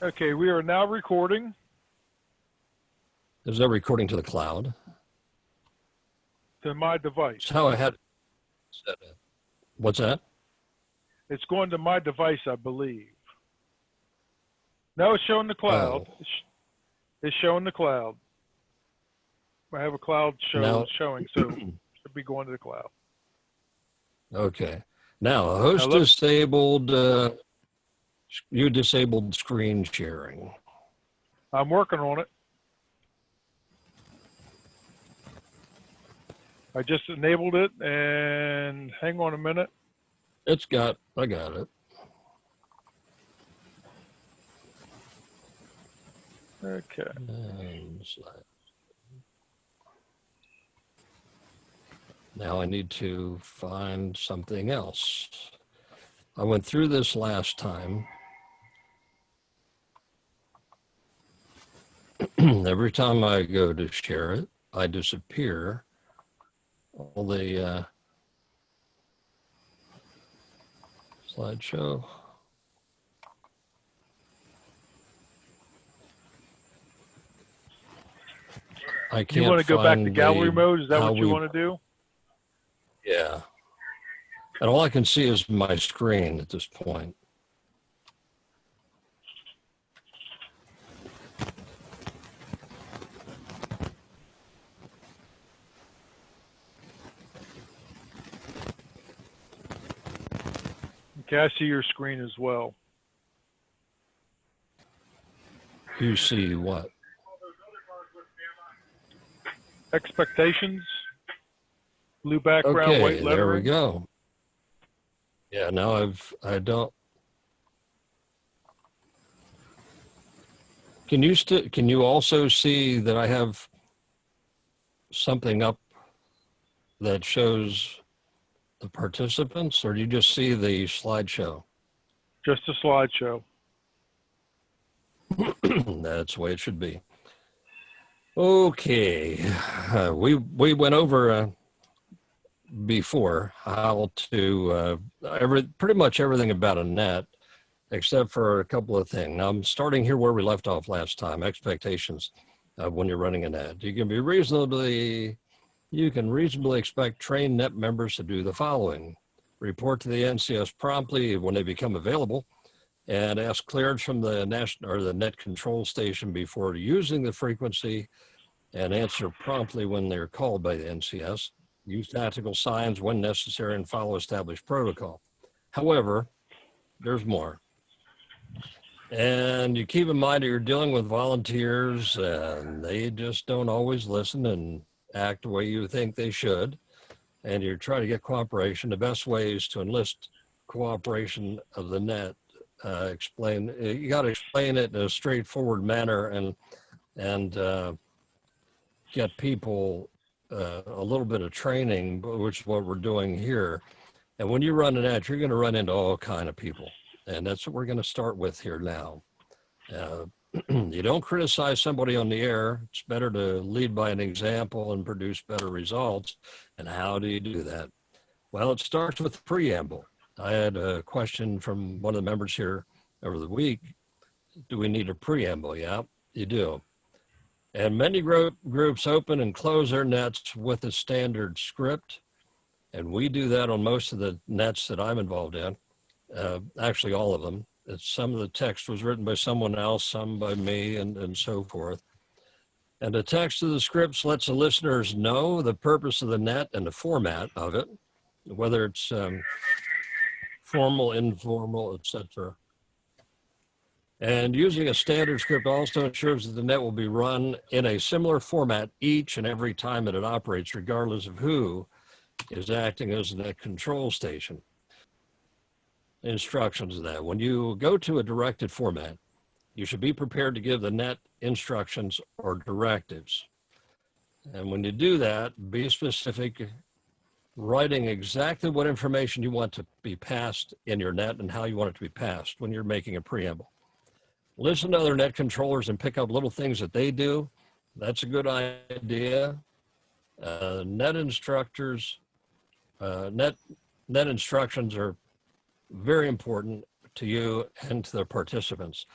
Okay, we are now recording. Is that recording to the cloud? To my device. That's how I had it set up. What's that? It's going to my device, I believe. No, it's showing the cloud. Oh. It's showing the cloud. I have a cloud showing, so it should be going to the cloud. Okay. Now, a host disabled, you disabled screen sharing. I'm working on it. I just enabled it, and hang on a minute. I got it. Okay. Now I need to find something else. I went through this last time. Every time I go to share it, I disappear. All the slideshow. I can't. You want to go back to gallery mode? Is that what you want to do? Yeah. And all I can see is my screen at this point. Okay, I see your screen as well. You see what? Expectations. Blue background, white lettering. There we go. Yeah, now I don't. Can you also see that I have something up that shows the participants, or do you just see the slideshow? Just a slideshow. That's the way it should be. Okay, we went over before how to pretty much everything about a net, except for a couple of things. Now I'm starting here where we left off last time. Expectations when you're running a net. You can reasonably expect trained net members to do the following: report to the NCS promptly when they become available, and ask clearance from the national or the net control station before using the frequency, and answer promptly when they're called by the NCS. Use tactical signs when necessary and follow established protocol. However, there's more. And you keep in mind that you're dealing with volunteers and they just don't always listen and act the way you think they should. And you're trying to get cooperation. The best way is to enlist cooperation of the net. You got to explain it in a straightforward manner and get people a little bit of training, which is what we're doing here. And when you run an net, you're going to run into all kind of people. And that's what we're going to start with here now. You don't criticize somebody on the air. It's better to lead by an example and produce better results. And how do you do that? Well, it starts with the preamble. I had a question from one of the members here over the week. Do we need a preamble? Yeah, you do. And many groups open and close their nets with a standard script. And we do that on most of the nets that I'm involved in. Actually, all of them. Some of the text was written by someone else, some by me, and so forth. And the text of the scripts lets the listeners know the purpose of the net and the format of it, whether it's formal, informal, etc. And using a standard script also ensures that the net will be run in a similar format each and every time that it operates, regardless of who is acting as the net control station. Instructions of that. When you go to a directed format, you should be prepared to give the net instructions or directives. And when you do that, be specific, writing exactly what information you want to be passed in your net and how you want it to be passed when you're making a preamble. Listen to other net controllers and pick up little things that they do. That's a good idea. Net instructions are very important to you and to the participants.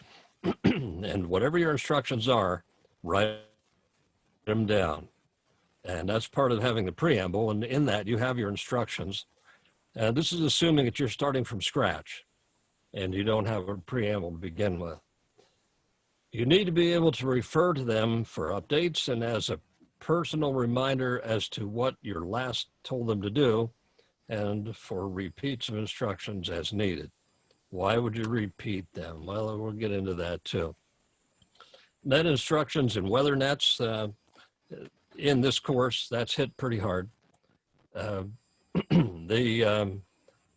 And whatever your instructions are, write them down. And that's part of having the preamble. And in that, you have your instructions. And this is assuming that you're starting from scratch and you don't have a preamble to begin with. You need to be able to refer to them for updates and as a personal reminder as to what your last told them to do, and for repeats of instructions as needed. Why would you repeat them? Well, we'll get into that too. Net instructions and weather nets. In this course, that's hit pretty hard. The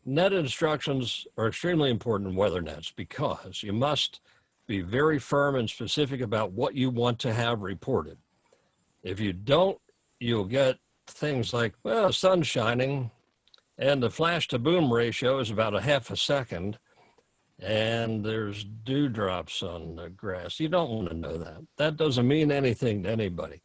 net instructions are extremely important in weather nets because you must be very firm and specific about what you want to have reported. If you don't, you'll get things like, well, the sun's shining and the flash to boom ratio is about a half a second and there's dewdrops on the grass. You don't want to know that. That doesn't mean anything to anybody.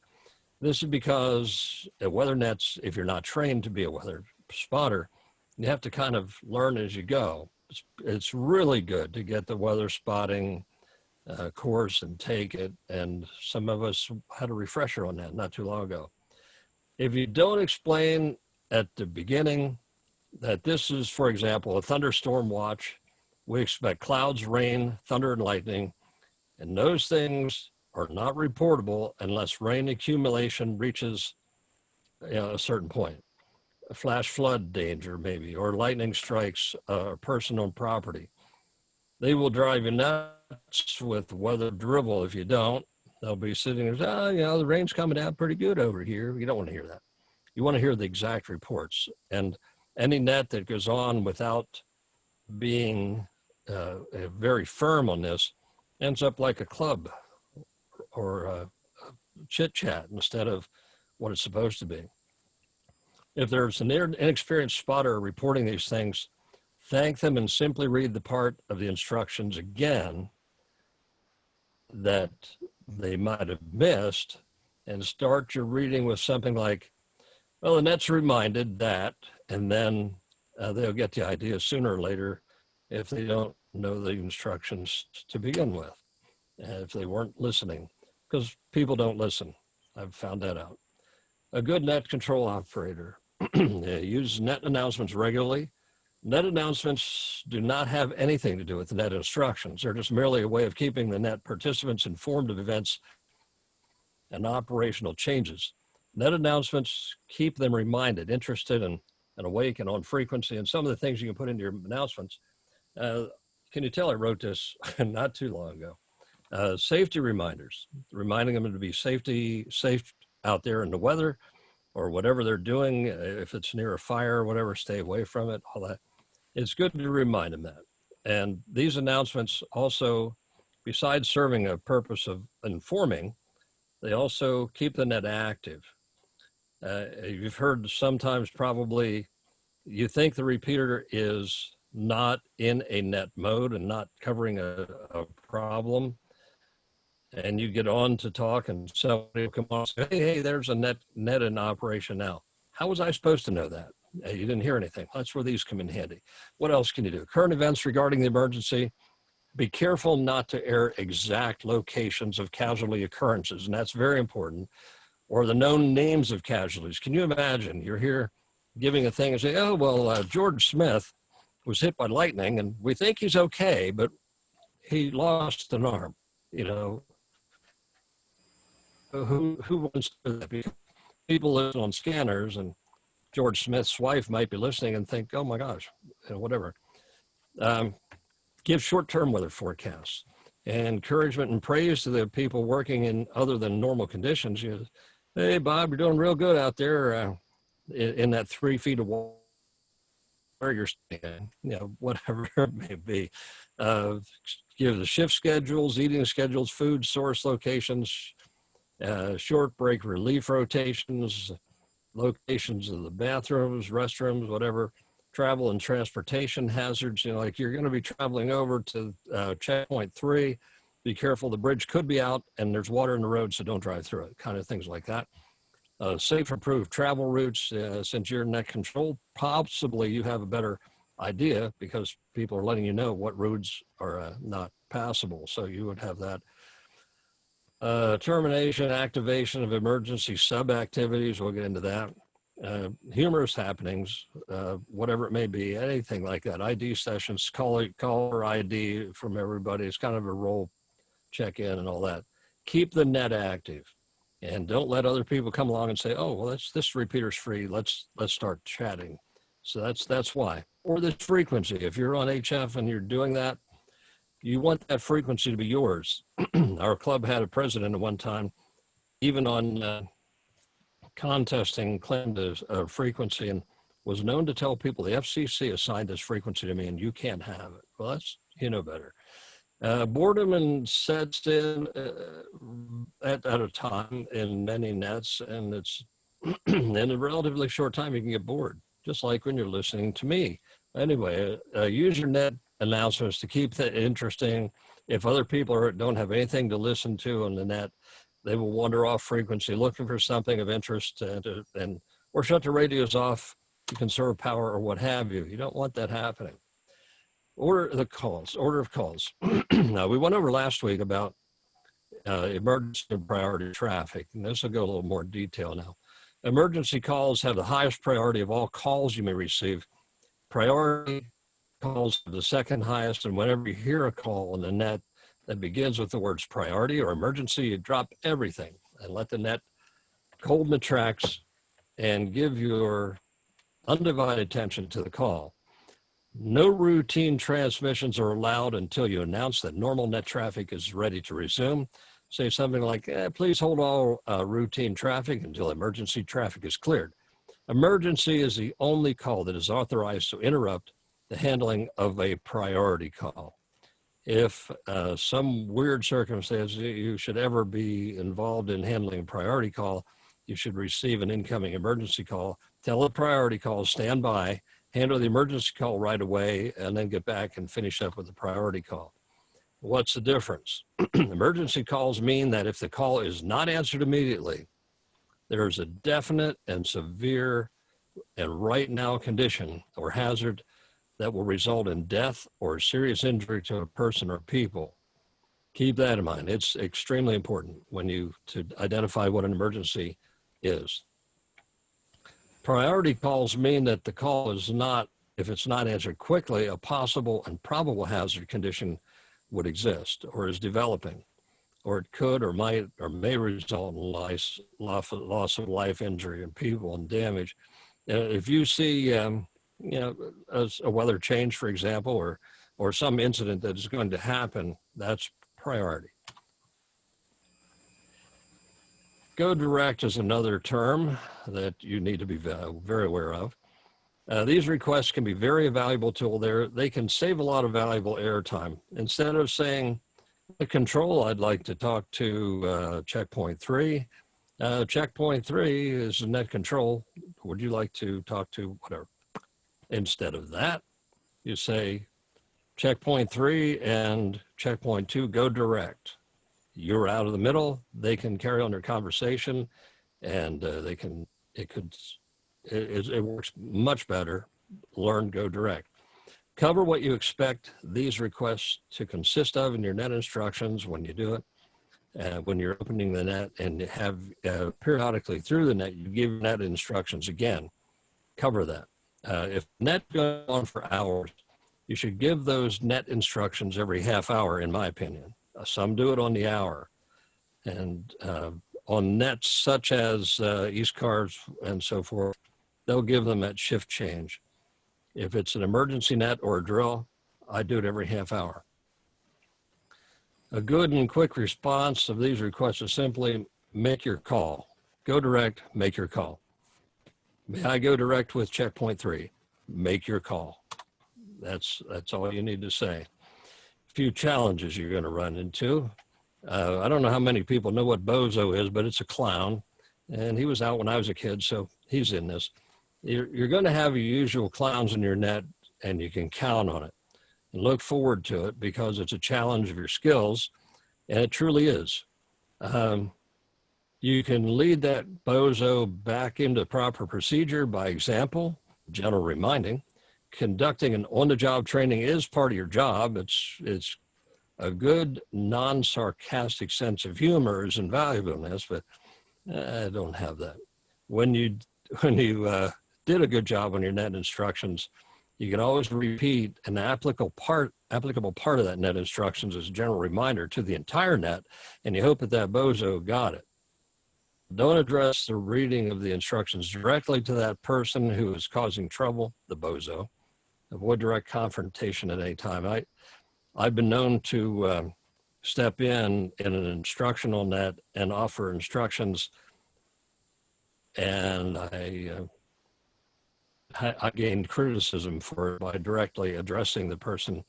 This is because at weather nets, if you're not trained to be a weather spotter, you have to kind of learn as you go. It's really good to get the weather spotting course and take it. And some of us had a refresher on that not too long ago. If you don't explain at the beginning that this is, for example, a thunderstorm watch, we expect clouds, rain, thunder, and lightning, and those things are not reportable unless rain accumulation reaches a certain point. A flash flood danger maybe, or lightning strikes a person on property. They will drive you nuts with weather drivel if you don't. They'll be sitting there, the rain's coming down pretty good over here. You don't want to hear that. You want to hear the exact reports. And any net that goes on without being very firm on this ends up like a club or a chit chat instead of what it's supposed to be. If there's an inexperienced spotter reporting these things, thank them and simply read the part of the instructions again that they might have missed and start your reading with something like, well, the net's reminded that, and then they'll get the idea sooner or later if they don't know the instructions to begin with, if they weren't listening, because people don't listen. I've found that out. A good net control operator uses net announcements regularly. Net announcements do not have anything to do with the net instructions. They're just merely a way of keeping the net participants informed of events and operational changes. Net announcements keep them reminded, interested, and awake and on frequency. And some of the things you can put into your announcements. Can you tell I wrote this not too long ago? Safety reminders, reminding them to be safe out there in the weather or whatever they're doing. If it's near a fire or whatever, stay away from it, all that. It's good to remind them that. And these announcements also, besides serving a purpose of informing, they also keep the net active. You've heard sometimes probably you think the repeater is not in a net mode and not covering a problem. And you get on to talk and somebody will come on and say, hey, there's a net in operation now. How was I supposed to know that? You didn't hear anything. That's where these come in handy. What else can you do? Current events regarding the emergency. Be careful not to air exact locations of casualty occurrences, and that's very important, or the known names of casualties. Can you imagine you're here giving a thing and say, oh, well, George Smith was hit by lightning and we think he's okay, but he lost an arm. Who wants to do that? Because people listen on scanners, and George Smith's wife might be listening and think, oh my gosh, whatever. Give short-term weather forecasts. Encouragement and praise to the people working in other than normal conditions. Hey, Bob, you're doing real good out there in that 3 feet of water you're staying, whatever it may be. Give the shift schedules, eating schedules, food source locations, short break relief rotations, locations of the bathrooms, restrooms, whatever, travel and transportation hazards. Like you're going to be traveling over to checkpoint 3. Be careful, the bridge could be out and there's water in the road, so don't drive through it, kind of things like that. Safe, approved travel routes. Since you're in net control, possibly you have a better idea because people are letting you know what roads are not passable. So you would have that. Termination, activation of emergency sub-activities, we'll get into that. Humorous happenings, whatever it may be, anything like that. ID sessions, caller ID from everybody. It's kind of a role check-in and all that. Keep the net active, and don't let other people come along and say, "Oh, well, this repeater's free. Let's start chatting." So that's why. Or this frequency. If you're on HF and you're doing that, you want that frequency to be yours. Our club had a president at one time, even on contesting, claimed a frequency and was known to tell people the FCC assigned this frequency to me and you can't have it. Well, that's, you know better. Boredom and sets in at a time in many nets, and it's in a relatively short time you can get bored, just like when you're listening to me. Anyway, use your net announcements to keep that interesting. If other people don't have anything to listen to on the net, they will wander off frequency looking for something of interest or shut the radios off to conserve power or what have you. You don't want that happening. Order of calls. Now, we went over last week about emergency and priority traffic, and this will go a little more detail now. Emergency calls have the highest priority of all calls you may receive. Priority calls are the second highest, and whenever you hear a call on the net that begins with the words priority or emergency, you drop everything and let the net hold in the tracks and give your undivided attention to the call. No routine transmissions are allowed until you announce that normal net traffic is ready to resume. Say something like, please hold all routine traffic until emergency traffic is cleared. Emergency is the only call that is authorized to interrupt the handling of a priority call. If some weird circumstance you should ever be involved in handling a priority call, you should receive an incoming emergency call. Tell the priority call, stand by, handle the emergency call right away, and then get back and finish up with the priority call. What's the difference? Emergency calls mean that if the call is not answered immediately, there's a definite and severe and right now condition or hazard that will result in death or serious injury to a person or people. Keep that in mind. It's extremely important to identify what an emergency is. Priority calls mean that the call is not, if it's not answered quickly, a possible and probable hazard condition would exist or is developing, or it could or might or may result in loss of life, injury, and people and damage. If you see, a weather change, for example, or some incident that is going to happen, that's priority. Go direct is another term that you need to be very aware of. These requests can be very valuable tool there. They can save a lot of valuable airtime. Instead of saying, the control, I'd like to talk to checkpoint 3. Checkpoint 3 is net control. Would you like to talk to whatever? Instead of that, you say checkpoint 3 and checkpoint 2, go direct. You're out of the middle. They can carry on their conversation, and it works much better. Learn, go direct. Cover what you expect these requests to consist of in your net instructions when you do it. When you're opening the net and have periodically through the net, you give net instructions again. Cover that. If net goes on for hours, you should give those net instructions every half hour, in my opinion. Some do it on the hour. And on nets such as East Cars and so forth, they'll give them at shift change. If it's an emergency net or a drill, I do it every half hour. A good and quick response of these requests is simply make your call. Go direct, make your call. May I go direct with checkpoint 3? Make your call. That's all you need to say. A few challenges you're going to run into. I don't know how many people know what bozo is, but it's a clown. And he was out when I was a kid, so he's in this. You're going to have your usual clowns in your net, and you can count on it. And look forward to it because it's a challenge of your skills, and it truly is. You can lead that bozo back into proper procedure by example, gentle reminding. conducting an on-the-job training is part of your job. It's a good non-sarcastic sense of humor is invaluable in this, but I don't have that. When you did a good job on your net instructions, you can always repeat an applicable part of that net instructions as a general reminder to the entire net, and you hope that bozo got it. Don't address the reading of the instructions directly to that person who is causing trouble, the bozo. Avoid direct confrontation at any time. I've been known to step in an instructional net and offer instructions, and I gained criticism for it by directly addressing the person,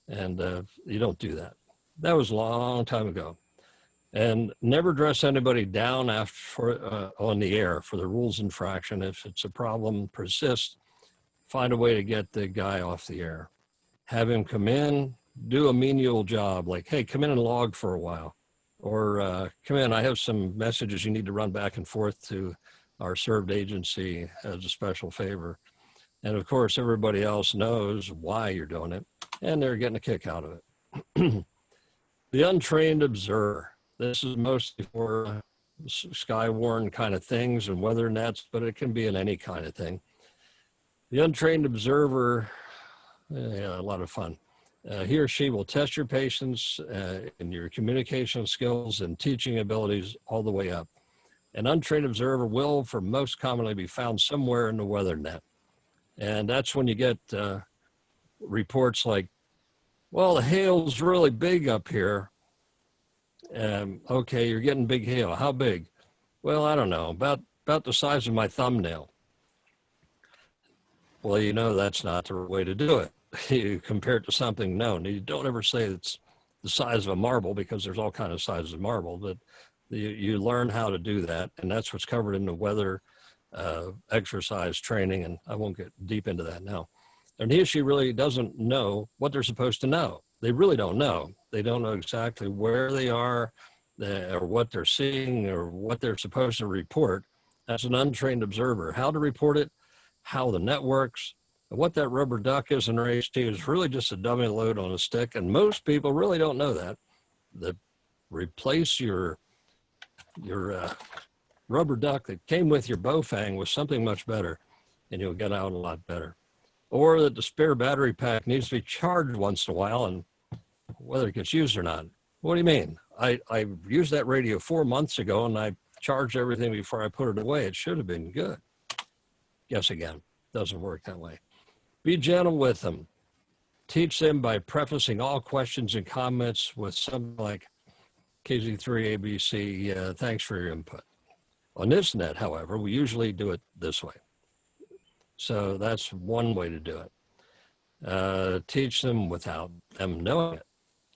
and you don't do that. That was a long time ago. And never address anybody down on the air for the rules infraction. If it's a problem persists, find a way to get the guy off the air. Have him come in, do a menial job, like, hey, come in and log for a while. Or come in, I have some messages you need to run back and forth to our served agency as a special favor. And of course, everybody else knows why you're doing it, and they're getting a kick out of it. The Untrained Observer. This is mostly for sky-worn kind of things and weather nets, but it can be in any kind of thing. The Untrained Observer, a lot of fun. He or she will test your patience and your communication skills and teaching abilities all the way up. An untrained observer will, for most commonly, be found somewhere in the weather net. And that's when you get reports like, well, the hail's really big up here. Okay, you're getting big hail. How big? Well, I don't know, about the size of my thumbnail. Well, you know that's not the way to do it. You compare it to something known. You don't ever say it's the size of a marble, because there's all kinds of sizes of marble, but you learn how to do that, and that's what's covered in the weather exercise training, and I won't get deep into that now. And he or she really doesn't know what they're supposed to know. They really don't know. They don't know exactly where they are or what they're seeing or what they're supposed to report. That's an untrained observer. How to report it, how the net works, and what that rubber duck is in race T is really just a dummy load on a stick, and most people really don't know that. Replace your rubber duck that came with your Bofang with something much better, and you'll get out a lot better. Or that the spare battery pack needs to be charged once in a while, and whether it gets used or not. What do you mean? I used that radio 4 months ago, and I charged everything before I put it away. It should have been good. Guess again, doesn't work that way. Be gentle with them. Teach them by prefacing all questions and comments with something like, KZ3ABC, thanks for your input. On this net, however, we usually do it this way. So that's one way to do it. Teach them without them knowing it.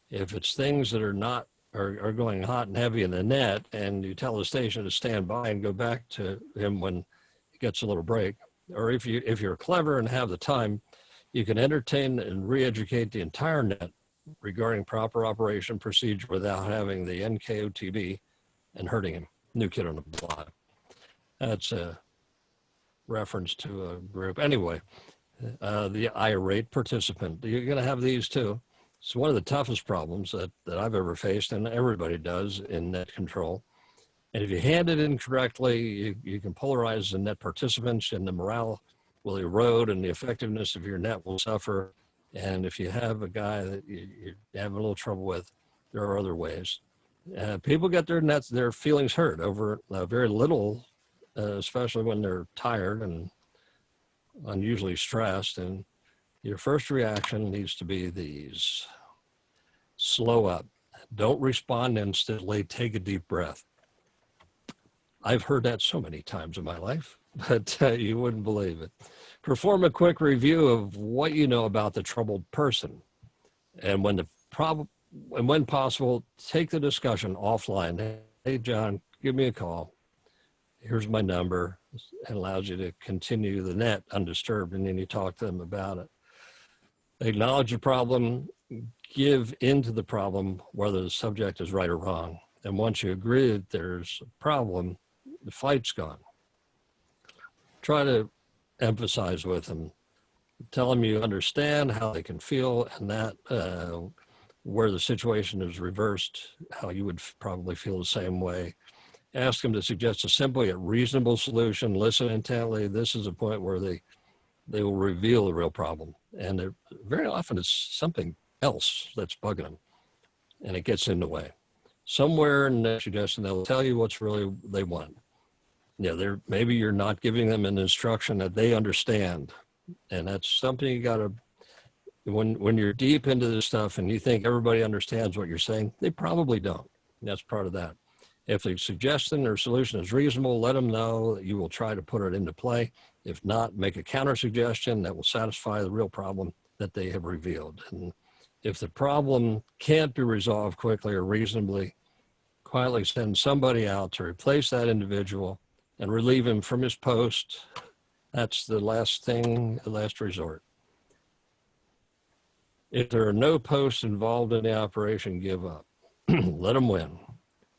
If it's things that are going hot and heavy in the net, and you tell the station to stand by and go back to him when he gets a little break, or if you're clever and have the time, you can entertain and re-educate the entire net regarding proper operation procedure without having the NKOTB and hurting him. New kid on the block. That's a reference to a group. Anyway, the irate participant. You're going to have these too. It's one of the toughest problems that I've ever faced, and everybody does in net control. And if you hand it incorrectly, you can polarize the net participants, and the morale will erode, and the effectiveness of your net will suffer. And if you have a guy that you're having a little trouble with, there are other ways. People get their feelings hurt over very little, especially when they're tired and unusually stressed. And your first reaction needs to be these. Slow up. Don't respond instantly. Take a deep breath. I've heard that so many times in my life, but you wouldn't believe it. Perform a quick review of what you know about the troubled person. And when possible, take the discussion offline. Hey, John, give me a call. Here's my number. It allows you to continue the net undisturbed, and then you talk to them about it. Acknowledge the problem, give into the problem, whether the subject is right or wrong. And once you agree that there's a problem, the fight's gone. Try to emphasize with them, Tell them you understand how they can feel, and that where the situation is reversed, how you would probably feel the same way. Ask them to suggest a simple yet reasonable solution. Listen intently. This is a point where they will reveal the real problem. And very often it's something else that's bugging them, and it gets in the way. Somewhere in that suggestion, they'll tell you what's really they want. Maybe you're not giving them an instruction that they understand. And that's something you got to, when you're deep into this stuff and you think everybody understands what you're saying, they probably don't. And that's part of that. If the suggestion or solution is reasonable, let them know that you will try to put it into play. If not, make a counter suggestion that will satisfy the real problem that they have revealed. And if the problem can't be resolved quickly or reasonably, quietly send somebody out to replace that individual and relieve him from his post. That's the last thing, the last resort. If there are no posts involved in the operation, give up. Let them win.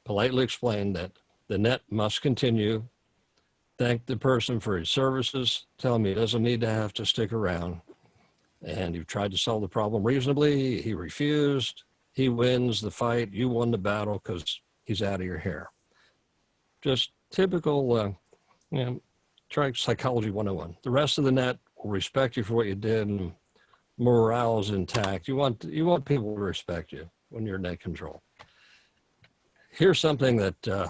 Politely explain that the net must continue. Thank the person for his services. Tell him he doesn't need to have to stick around. And you've tried to solve the problem reasonably. He refused. He wins the fight. You won the battle because he's out of your hair. Just typical, try psychology 101. The rest of the net will respect you for what you did, and morale is intact. You want people to respect you when you're in net control. Here's something that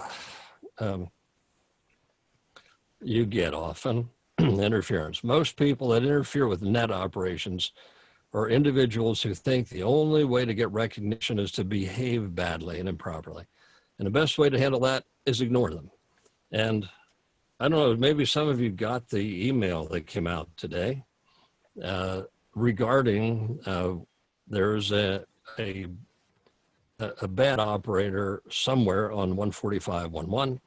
you get often, interference. Most people that interfere with net operations are individuals who think the only way to get recognition is to behave badly and improperly. And the best way to handle that is ignore them. And I don't know, maybe some of you got the email that came out today regarding there's a bad operator somewhere on 145.11,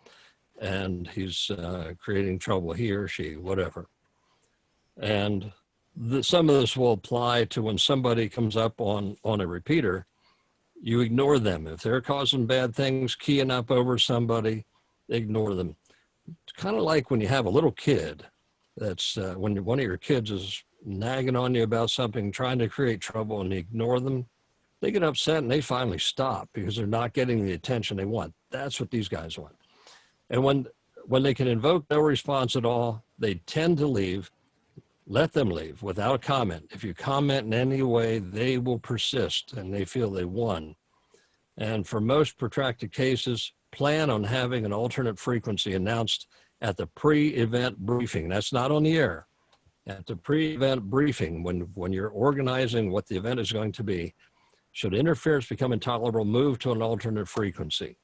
and he's creating trouble, he or she, whatever. And some of this will apply to when somebody comes up on a repeater. You ignore them. If they're causing bad things, keying up over somebody, ignore them. It's kind of like when you have a little kid that's when one of your kids is nagging on you about something, trying to create trouble, and you ignore them. They get upset and they finally stop because they're not getting the attention they want. That's what these guys want. And when they can invoke no response at all, they tend to leave. Let them leave without a comment. If you comment in any way, they will persist and they feel they won. And for most protracted cases, plan on having an alternate frequency announced at the pre-event briefing. That's not on the air. At the pre-event briefing, when you're organizing what the event is going to be, should interference become intolerable, move to an alternate frequency.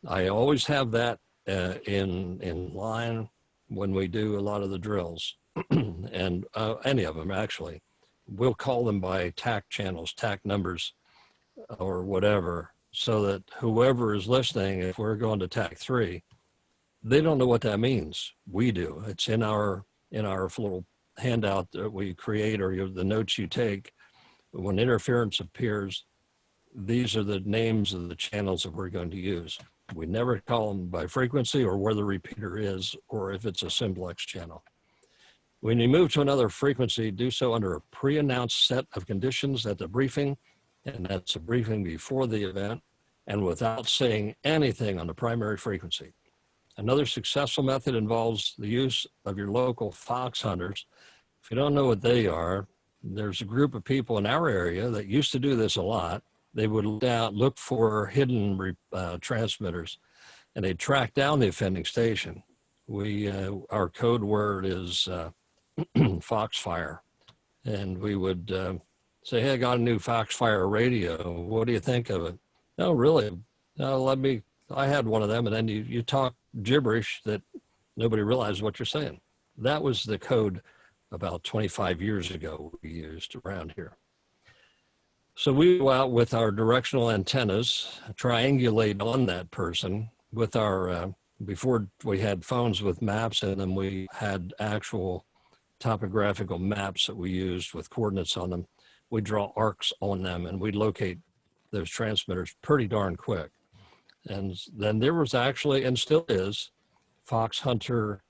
I always have that in line when we do a lot of the drills, and any of them actually. We'll call them by TAC channels, TAC numbers, or whatever, so that whoever is listening, if we're going to TAC 3, they don't know what that means. We do. It's in our little handout that we create, or the notes you take. When interference appears, these are the names of the channels that we're going to use. We never call them by frequency or where the repeater is, or if it's a simplex channel. When you move to another frequency, do so under a pre-announced set of conditions at the briefing, and that's a briefing before the event, and without saying anything on the primary frequency. Another successful method involves the use of your local fox hunters. If you don't know what they are, there's a group of people in our area that used to do this a lot. They would look for hidden transmitters, and they'd track down the offending station. Our code word is Foxfire, and we would say, "Hey, I got a new Foxfire radio. What do you think of it?" "No, really? No, I had one of them," and then you talk gibberish that nobody realizes what you're saying. That was the code about 25 years ago we used around here. So we go out with our directional antennas, triangulate on that person with our, before we had phones with maps in them, we had actual topographical maps that we used with coordinates on them. We draw arcs on them and we locate those transmitters pretty darn quick. And then there was actually, and still is, fox hunter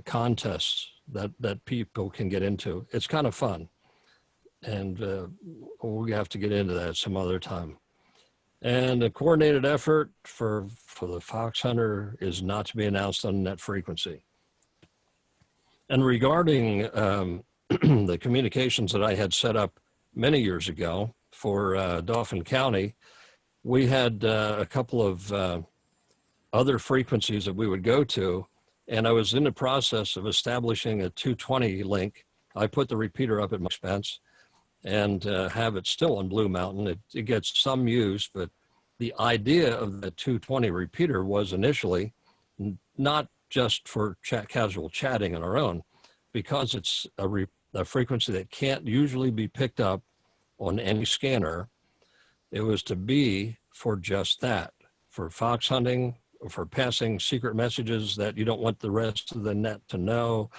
contests that people can get into. It's kind of fun. And we have to get into that some other time. And a coordinated effort for the fox hunter is not to be announced on net frequency. And regarding the communications that I had set up many years ago for Dauphin County, we had a couple of other frequencies that we would go to, and I was in the process of establishing a 220 link. I put the repeater up at my expense and have it still on Blue Mountain. It gets some use, but the idea of the 220 repeater was initially not just for casual chatting on our own, because it's a frequency that can't usually be picked up on any scanner. It was to be for just that, for fox hunting, for passing secret messages that you don't want the rest of the net to know.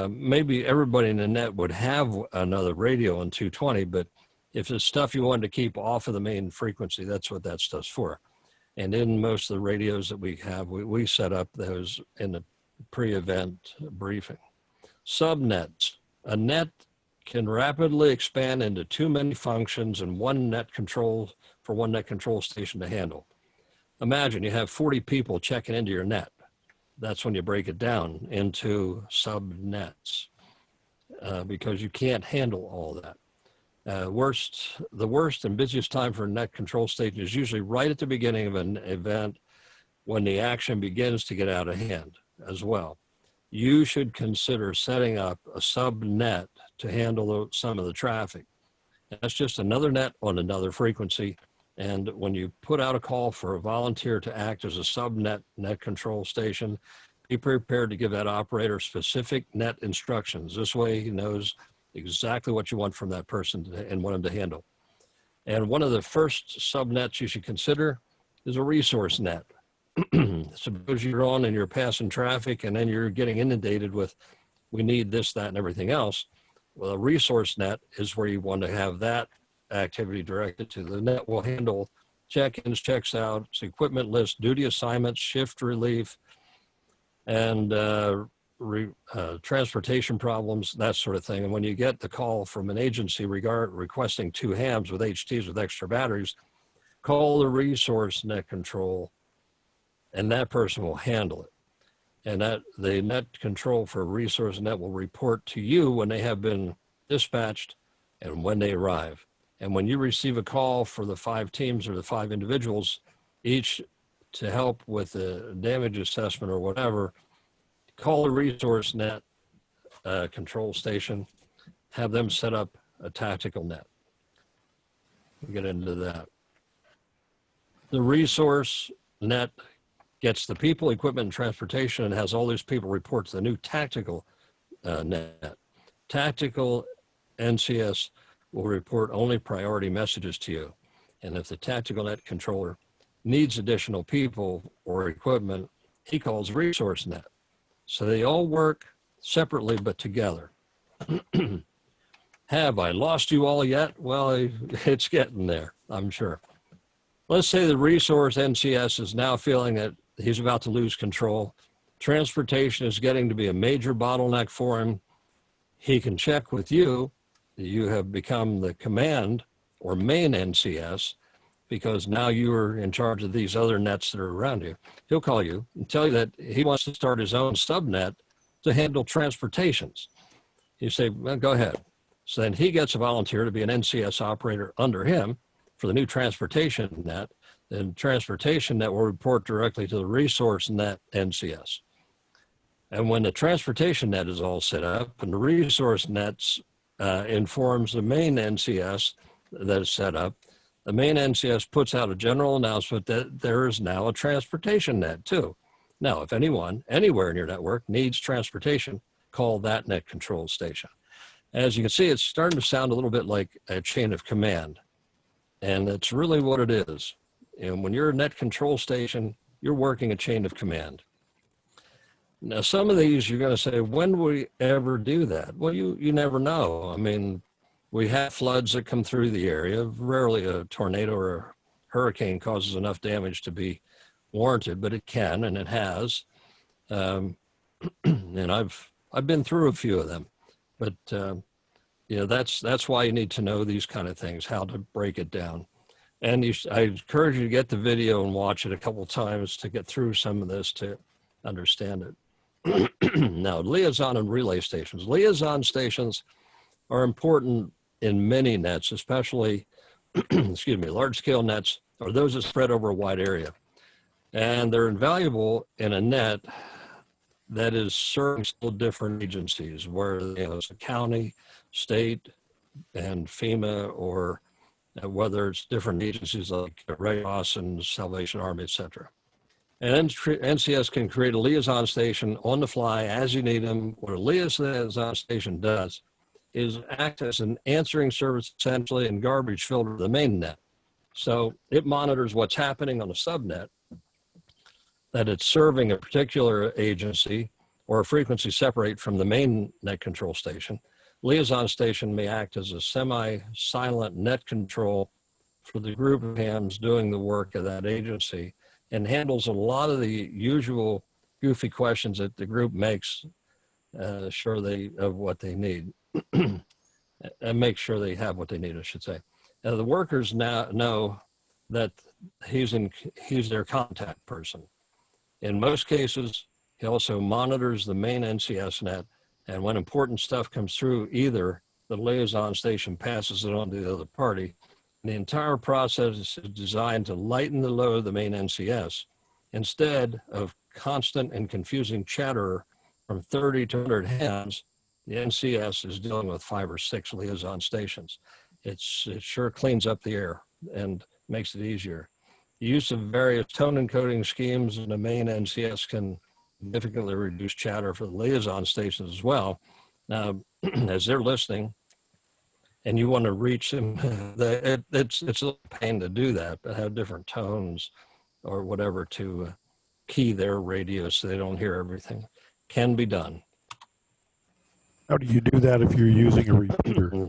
Maybe everybody in the net would have another radio on 220, but if it's stuff you wanted to keep off of the main frequency, that's what that stuff's for. And in most of the radios that we have, we set up those in the pre-event briefing. Subnets. A net can rapidly expand into too many functions and one net control station to handle. Imagine you have 40 people checking into your net. That's when you break it down into subnets because you can't handle all that. The worst and busiest time for a net control station is usually right at the beginning of an event when the action begins to get out of hand as well. You should consider setting up a subnet to handle some of the traffic. That's just another net on another frequency. And when you put out a call for a volunteer to act as a subnet net control station, be prepared to give that operator specific net instructions. This way he knows exactly what you want from that person and want him to handle. And one of the first subnets you should consider is a resource net. Suppose you're on and you're passing traffic and then you're getting inundated with, we need this, that, and everything else. Well, a resource net is where you want to have that activity directed to. The net will handle check-ins, checks outs, equipment list, duty assignments, shift relief, and transportation problems, that sort of thing. And when you get the call from an agency requesting 2 hams with HTs with extra batteries, call the resource net control and that person will handle it. And that the net control for resource net will report to you when they have been dispatched and when they arrive. And when you receive a call for the 5 teams or the 5 individuals, each to help with the damage assessment or whatever, call the resource net control station, have them set up a tactical net. We'll get into that. The resource net gets the people, equipment, and transportation, and has all these people report to the new tactical net. Tactical NCS will report only priority messages to you. And if the tactical net controller needs additional people or equipment, he calls resource net. So they all work separately but together. Have I lost you all yet? Well, it's getting there, I'm sure. Let's say the resource NCS is now feeling that he's about to lose control. Transportation is getting to be a major bottleneck for him. He can check with you. You have become the command or main NCS because now you are in charge of these other nets that are around you. He'll call you and tell you that he wants to start his own subnet to handle transportations. You say, well, go ahead. So then he gets a volunteer to be an NCS operator under him for the new transportation net. And transportation net will report directly to the resource net NCS. And when the transportation net is all set up and the resource nets informs the main NCS that is set up, the main NCS puts out a general announcement that there is now a transportation net too. Now, if anyone, anywhere in your network needs transportation, call that net control station. As you can see, it's starting to sound a little bit like a chain of command. And that's really what it is. And when you're a net control station, you're working a chain of command. Now, some of these you're going to say, when will we ever do that? Well, you never know. I mean, we have floods that come through the area. Rarely a tornado or a hurricane causes enough damage to be warranted, but it can, and it has. And I've I've been through a few of them, but you know, that's why you need to know these kind of things, how to break it down. And I encourage you to get the video and watch it a couple times to get through some of this to understand it. Now, liaison and relay stations. Liaison stations are important in many nets, especially, excuse me, large-scale nets, or those that spread over a wide area. And they're invaluable in a net that is serving still different agencies, where it's a county, state, and FEMA, or whether it's different agencies like Red Cross and Salvation Army, et cetera. And NCS can create a liaison station on the fly as you need them. What a liaison station does is act as an answering service, essentially, and garbage filter of the main net. So it monitors what's happening on the subnet, that it's serving a particular agency or a frequency separate from the main net control station. Liaison station may act as a semi-silent net control for the group of hams doing the work of that agency, and handles a lot of the usual goofy questions that the group makes sure of what they need, and make sure they have what they need, I should say. The workers now know that he's their contact person. In most cases, he also monitors the main NCS net, and when important stuff comes through, either the liaison station passes it on to the other party. The entire process is designed to lighten the load of the main NCS instead of constant and confusing chatter from 30 to 100 hams. The NCS is dealing with 5 or 6 liaison stations. It sure cleans up the air and makes it easier. The use of various tone encoding schemes in the main NCS can significantly reduce chatter for the liaison stations as well. Now, as they're listening and you want to reach them, it's a little pain to do that, but have different tones or whatever to key their radio so they don't hear everything. Can be done. How do you do that if you're using a repeater?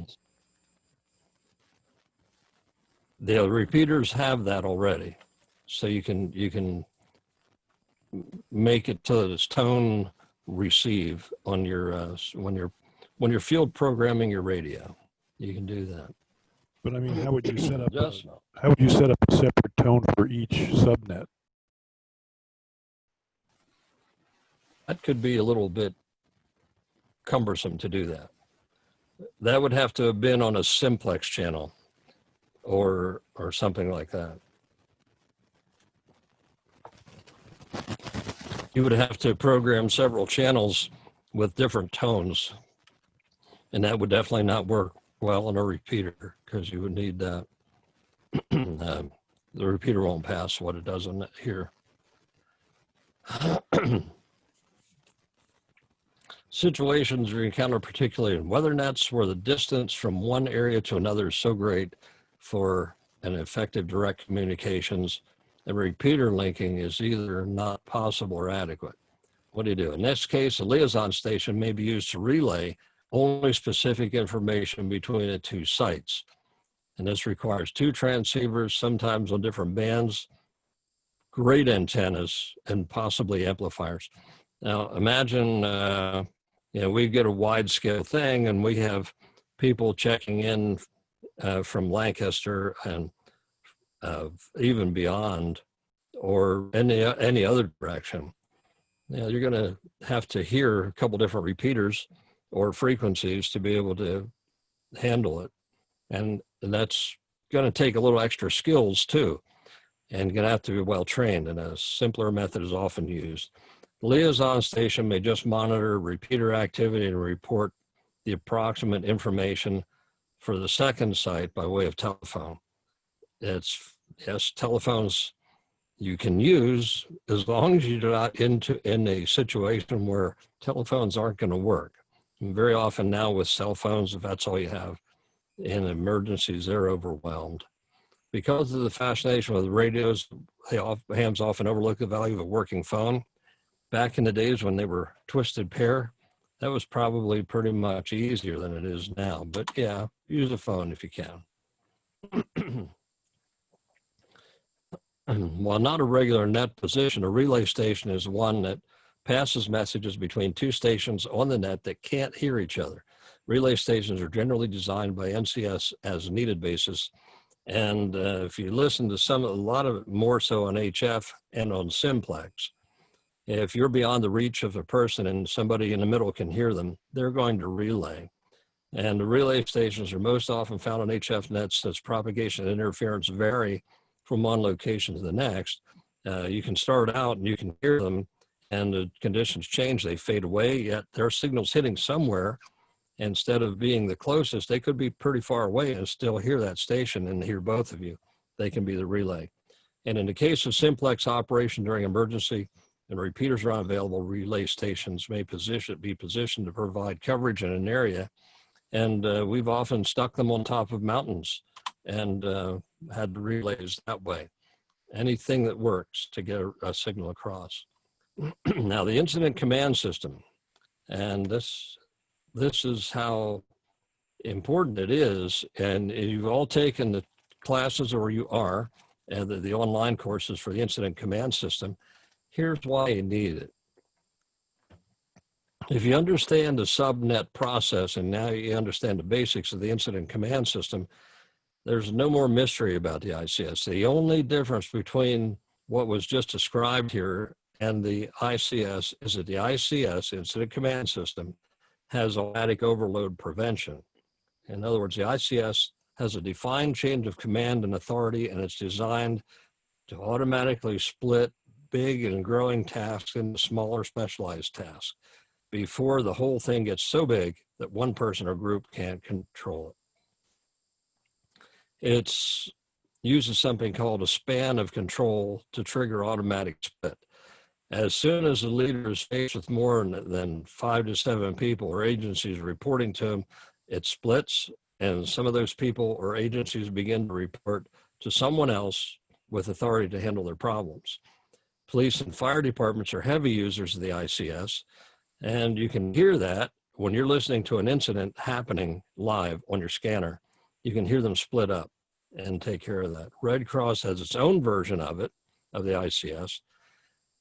The repeaters have that already, so you can make it so that it's tone receive on your when you're field programming your radio. You can do that. But I mean, how would you set up? How would you set up a separate tone for each subnet? That could be a little bit cumbersome to do that. That would have to have been on a simplex channel or something like that. You would have to program several channels with different tones, and that would definitely not work well on a repeater, because you would need that. The repeater won't pass what it does on here. Situations we encounter, particularly in weather nets, where the distance from one area to another is so great for an effective direct communications, and repeater linking is either not possible or adequate. What do you do? In this case, a liaison station may be used to relay only specific information between the two sites. And this requires 2 transceivers, sometimes on different bands, great antennas, and possibly amplifiers. Now, imagine, we get a wide scale thing and we have people checking in from Lancaster and even beyond, or any other direction. You're going to have to hear a couple different repeaters or frequencies to be able to handle it. And that's going to take a little extra skills too, and going to have to be well trained, and a simpler method is often used. The liaison station may just monitor repeater activity and report the approximate information for the second site by way of telephone. Yes, telephones you can use as long as you're not in a situation where telephones aren't going to work. And very often now with cell phones, if that's all you have, in emergencies, they're overwhelmed. Because of the fascination with radios, hams often overlook the value of a working phone. Back in the days when they were twisted pair, that was probably pretty much easier than it is now. But yeah, use a phone if you can. While not a regular net position, a relay station is one that passes messages between two stations on the net that can't hear each other. Relay stations are generally designed by NCS as needed basis. And if you listen to a lot of it more so on HF and on simplex, if you're beyond the reach of a person and somebody in the middle can hear them, they're going to relay. And the relay stations are most often found on HF nets as propagation and interference vary from one location to the next. You can start out and you can hear them, and the conditions change, they fade away, yet their signal's hitting somewhere. Instead of being the closest, they could be pretty far away and still hear that station and hear both of you. They can be the relay. And in the case of simplex operation during emergency and repeaters are unavailable, relay stations may be positioned to provide coverage in an area. And we've often stuck them on top of mountains and had relays that way. Anything that works to get a signal across. Now, the incident command system, and this is how important it is. And you've all taken the classes, or you are, and the online courses for the incident command system. Here's why you need it. If you understand the subnet process, and now you understand the basics of the incident command system, there's no more mystery about the ICS. The only difference between what was just described here and the ICS is that the ICS, Incident Command System, has automatic overload prevention. In other words, the ICS has a defined change of command and authority, and it's designed to automatically split big and growing tasks into smaller specialized tasks before the whole thing gets so big that one person or group can't control it. It uses something called a span of control to trigger automatic split. As soon as the leader is faced with more than 5 to 7 people or agencies reporting to him, it splits, and some of those people or agencies begin to report to someone else with authority to handle their problems. Police and fire departments are heavy users of the ICS, and you can hear that when you're listening to an incident happening live on your scanner. You can hear them split up and take care of that. Red Cross has its own version of it, of the ICS.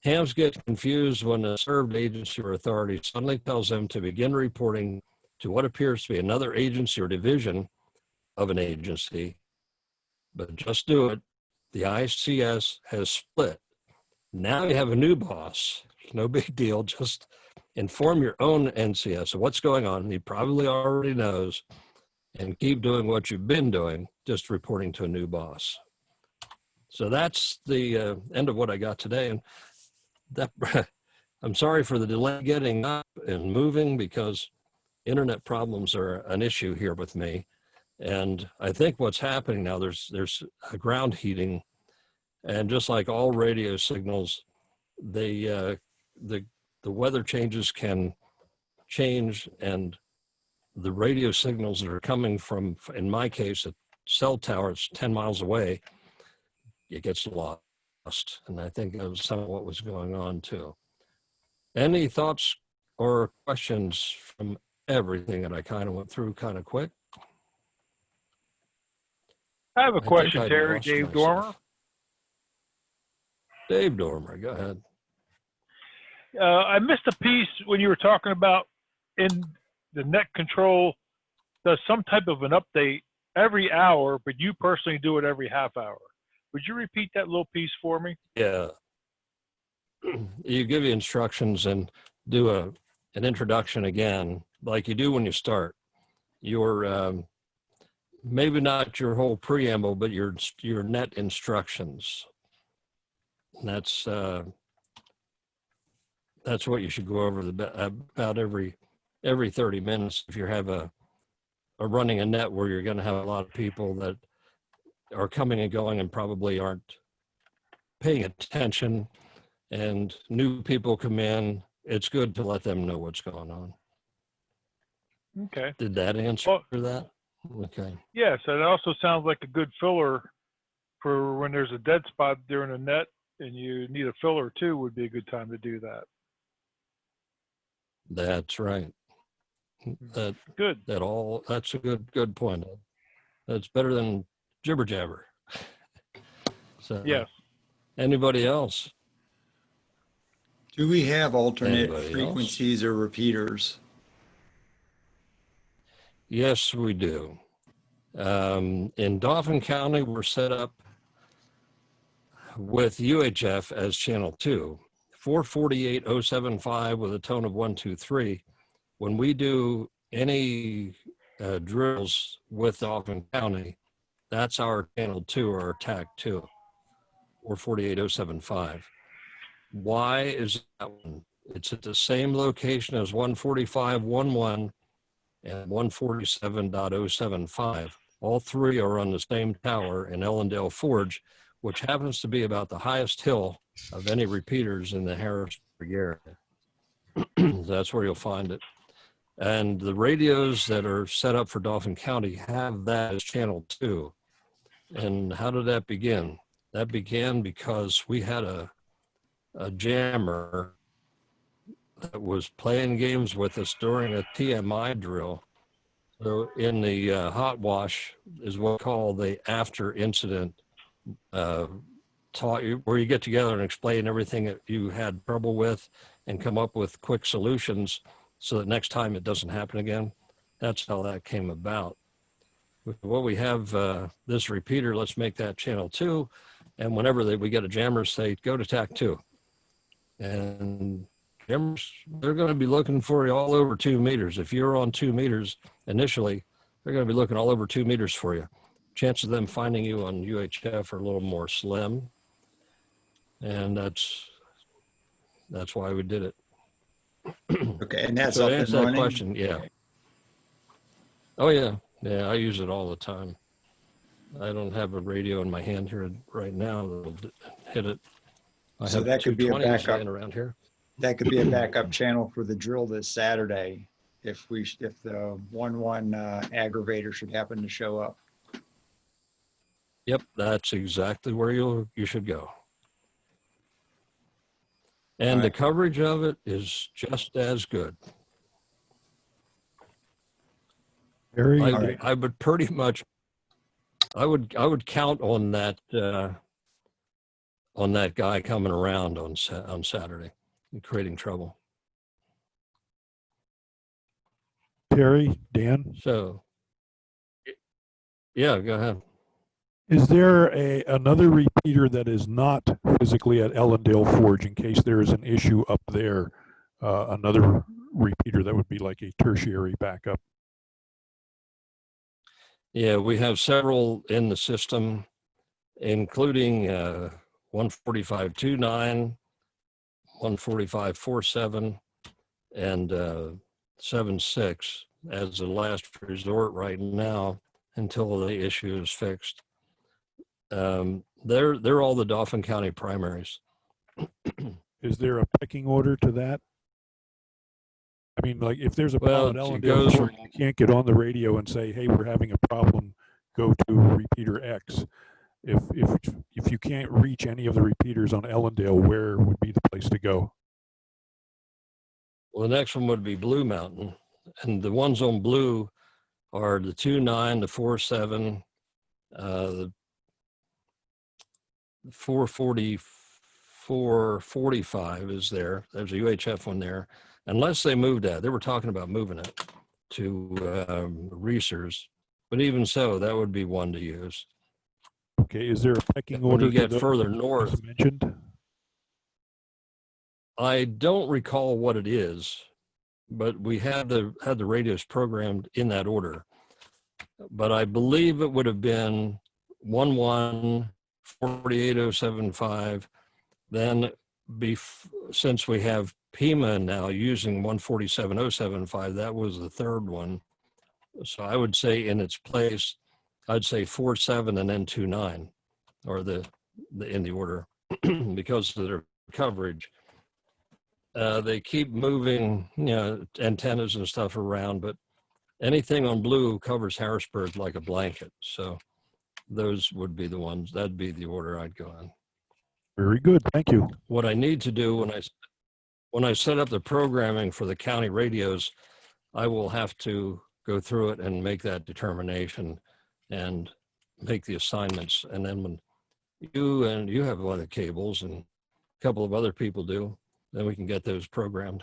Hams get confused when a served agency or authority suddenly tells them to begin reporting to what appears to be another agency or division of an agency, but just do it. The ICS has split. Now you have a new boss. No big deal. Just inform your own NCS of what's going on. He probably already knows, and keep doing what you've been doing, just reporting to a new boss. So that's the end of what I got today. And that I'm sorry for the delay getting up and moving, because internet problems are an issue here with me. And I think what's happening now, there's a ground heating, and just like all radio signals, the weather changes can change, and the radio signals that are coming from, in my case, a cell tower, it's 10 miles away, it gets lost. And I think that was some of what was going on too. Any thoughts or questions from everything that I kind of went through kind of quick? I have a question, Terry. Dave Dormer. Dave Dormer, go ahead. I missed a piece when you were talking about in the net control does some type of an update every hour, but you personally do it every half hour. Would you repeat that little piece for me? Yeah. You give you instructions and do an introduction again, like you do when you start. Your maybe not your whole preamble, but your net instructions. And that's what you should go over about every 30 minutes. If you have a running a net where you're going to have a lot of people that are coming and going and probably aren't paying attention, and new people come in, it's good to let them know what's going on. Okay. Did that answer that? Okay. Yes, and it also sounds like a good filler for when there's a dead spot during a net and you need a filler too, would be a good time to do that. That's right. Good. That's a good point. That's better than jibber jabber. So yes. Anybody else? Do we have alternate Anybody else? frequencies or repeaters? Yes, we do. In Dauphin County, we're set up with UHF as channel 2, 448.075 with a tone of 123. When we do any drills with Dauphin County, that's our channel 2 or our TAC 2, or 448.075. Why is that one? It's at the same location as 145.11 and 147.075. All three are on the same tower in Ellendale Forge, which happens to be about the highest hill of any repeaters in the Harrisburg area. That's where you'll find it. And the radios that are set up for Dauphin County have that as channel 2. And how did that begin? That began because we had a jammer that was playing games with us during a TMI drill. So in the hot wash is what we call the after incident where you get together and explain everything that you had trouble with and come up with quick solutions so that next time it doesn't happen again. That's how that came about. Well, we have this repeater, let's make that channel 2. And whenever we get a jammer, say, go to TAC 2. And jammers, they're going to be looking for you all over 2 meters. If you're on 2 meters initially, they're going to be looking all over 2 meters for you. Chances of them finding you on UHF are a little more slim. And that's why we did it. Okay, and that's So up to and answer that running? question, yeah. Oh, yeah. Yeah, I use it all the time. I don't have a radio in my hand here right now that'll hit it. I So have that could be a 220s backup. laying around here. That could be a backup channel for the drill this Saturday if the 1-1 aggravator should happen to show up. Yep, that's exactly where you should go. And the Right. coverage of it is just as good. Very All right. I would pretty much, I would count on that guy coming around on Saturday and creating trouble. Terry, Dan, So, yeah, go ahead. is there another repeater that is not physically at Ellendale Forge in case there is an issue up there? Another repeater that would be like a tertiary backup. Yeah, we have several in the system, including 145.29, 145.47, and 7.6 as the last resort right now until the issue is fixed. They're all the Dauphin County primaries. Is there a pecking order to that? I mean, like if there's a Well, problem at it goes Ellendale from, Forge, you can't get on the radio and say, "Hey, we're having a problem. Go to repeater X." If you can't reach any of the repeaters on Ellendale, where would be the place to go? well, the next one would be Blue Mountain. And the ones on Blue are the 2.9, the 4.7, the 444.45 is there. There's a UHF one there. Unless they moved that. They were talking about moving it to Reesers. But even so, that would be one to use. Okay, is there a pecking When order you get to further those north, mentioned? I don't recall what it is, but we had the radios programmed in that order. But I believe it would have been 1.1, 48075. Then since we have Pima now using 147.075, that was the third one. So I would say in its place, I'd say 4.7 and then 2.9, or the in the order because of their coverage. They keep moving, antennas and stuff around, but anything on Blue covers Harrisburg like a blanket. So those would be the ones. That'd be the order I'd go in. Very good, thank you. What I need to do when I set up the programming for the county radios, I will have to go through it and make that determination and make the assignments. And then when you have a lot of cables and a couple of other people do, then we can get those programmed.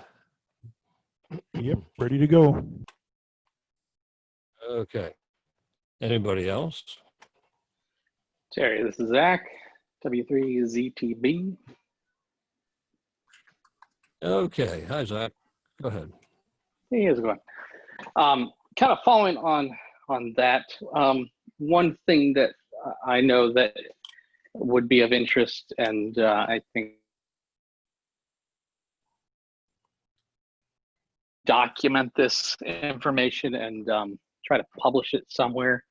Yep, ready to go. Okay. Anybody else? Terry, this is Zach, W3ZTB. Okay. Hi, Zach. Go ahead. Hey, how's it going? Kind of following on that, one thing that I know that would be of interest, and I think document this information and try to publish it somewhere,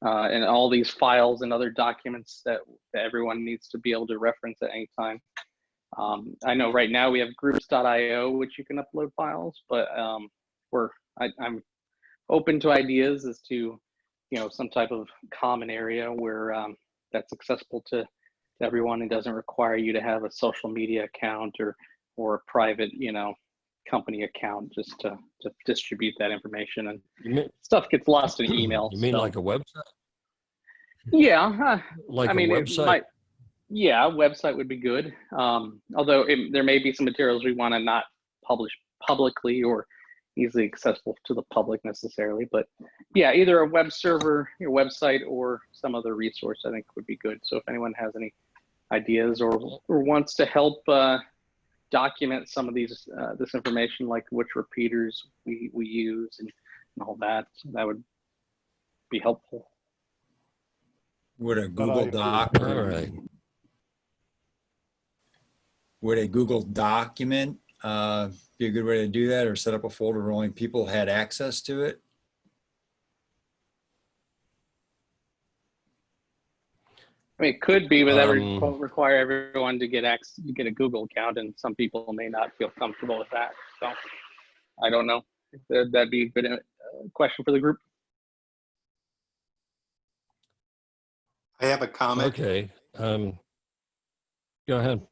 and all these files and other documents that everyone needs to be able to reference at any time. I know right now we have groups.io, which you can upload files, but I'm open to ideas as to, some type of common area where that's accessible to everyone and doesn't require you to have a social media account or a private, company account just to distribute that information. And stuff gets lost in email. You mean so. like a website? Yeah. Like I mean, a website? Yeah, a website would be good. Although there may be some materials we want to not publish publicly or easily accessible to the public necessarily. But yeah, either a web server, your website, or some other resource I think would be good. So if anyone has any ideas or wants to help document some of these this information, like which repeaters we use and all that would be helpful. Would a Google Doc All right. Would a Google document be a good way to do that, or set up a folder where only people had access to it? I mean, it could be, but that would require everyone to get a Google account, and some people may not feel comfortable with that. So I don't know. That'd be a good question for the group. I have a comment. Okay. Go ahead.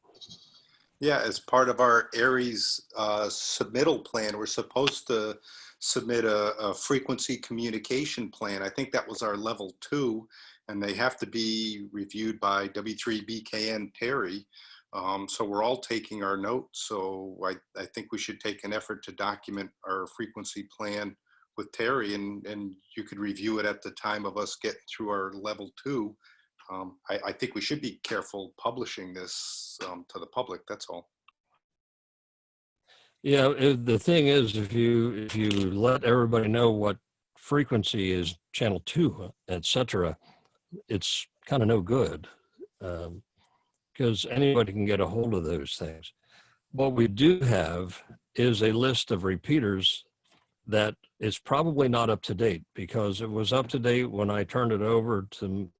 Yeah, as part of our ARES submittal plan, we're supposed to submit a frequency communication plan. I think that was our level 2, and they have to be reviewed by W3BKN Terry. So we're all taking our notes. So I think we should take an effort to document our frequency plan with Terry, and you could review it at the time of us getting through our level 2. I think we should be careful publishing this to the public. That's all. Yeah, the thing is, if you let everybody know what frequency is, channel 2, etc., it's kind of no good, because anybody can get a hold of those things. What we do have is a list of repeaters that is probably not up to date, because it was up to date when I turned it over to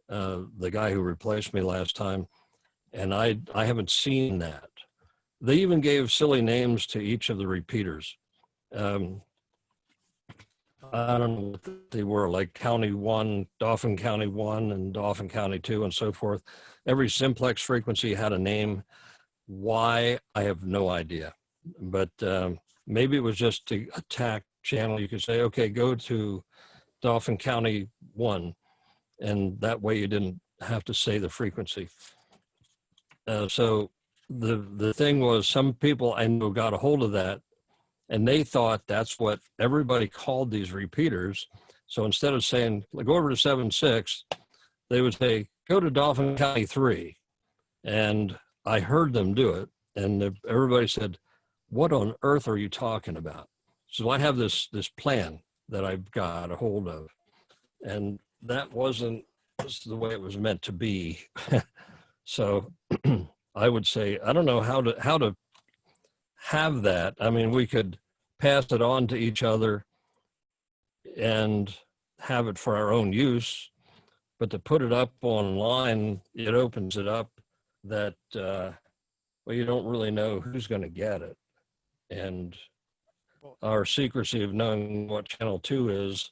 the guy who replaced me last time, and I haven't seen that. They even gave silly names to each of the repeaters. I don't know what they were, like County 1, Dauphin County 1, and Dauphin County 2, and so forth. Every simplex frequency had a name. Why, I have no idea. But maybe it was just to attack channel. You could say, okay, go to Dauphin County 1. And that way you didn't have to say the frequency. So the thing was, some people I know got a hold of that, and they thought that's what everybody called these repeaters. So instead of saying, go over to 7.6, they would say, go to Dauphin County 3. And I heard them do it. And everybody said, what on earth are you talking about? So I have this plan that I've got a hold of. And that wasn't the way it was meant to be. So I would say, I don't know how to have that. I mean, we could pass it on to each other and have it for our own use, but to put it up online, it opens it up that, well, you don't really know who's going to get it. And our secrecy of knowing what channel 2 is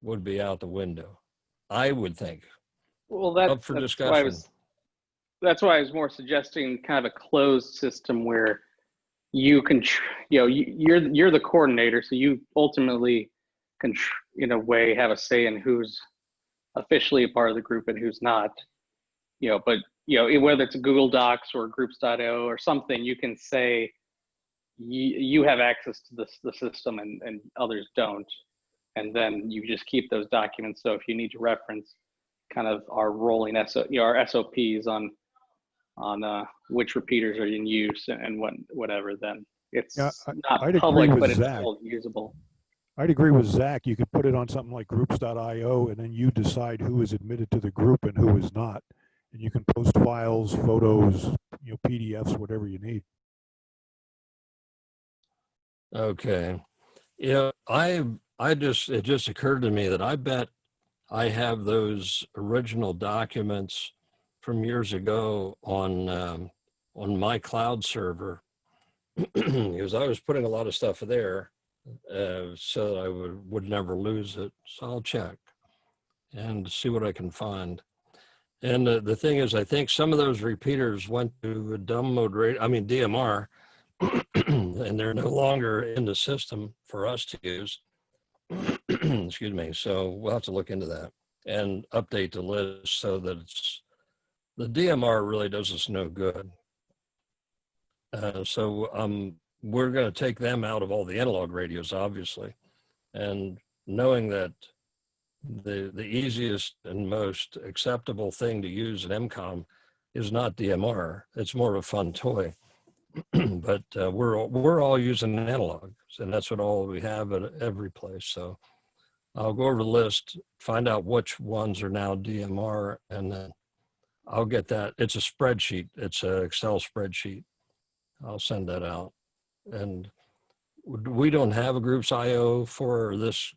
would be out the window, I would think. Well, Up for discussion. That's why I was more suggesting kind of a closed system where you can, you're the coordinator, so you ultimately can, in a way, have a say in who's officially a part of the group and who's not. but whether it's a Google Docs or groups.io or something, you can say you have access to the system and others don't. And then you just keep those documents. So if you need to reference kind of our rolling our SOPs on which repeaters are in use and whatever, then it's not I'd public, agree with but it's Zach. still usable. I'd agree with Zach. You could put it on something like groups.io, and then you decide who is admitted to the group and who is not. And you can post files, photos, PDFs, whatever you need. Okay. It just occurred to me that I bet I have those original documents from years ago on my cloud server because I was putting a lot of stuff there so I would never lose it. So I'll check and see what I can find. And the thing is, I think some of those repeaters went to dumb mode DMR, and they're no longer in the system for us to use. Excuse me. So we'll have to look into that and update the list so that the DMR really does us no good. So we're going to take them out of all the analog radios, obviously, and knowing that the easiest and most acceptable thing to use in MCOM is not DMR. It's more of a fun toy. But we're all using analogs, and that's what all we have at every place. So I'll go over the list, find out which ones are now DMR, and then I'll get that. It's a spreadsheet. It's an Excel spreadsheet. I'll send that out. And we don't have a groups IO for this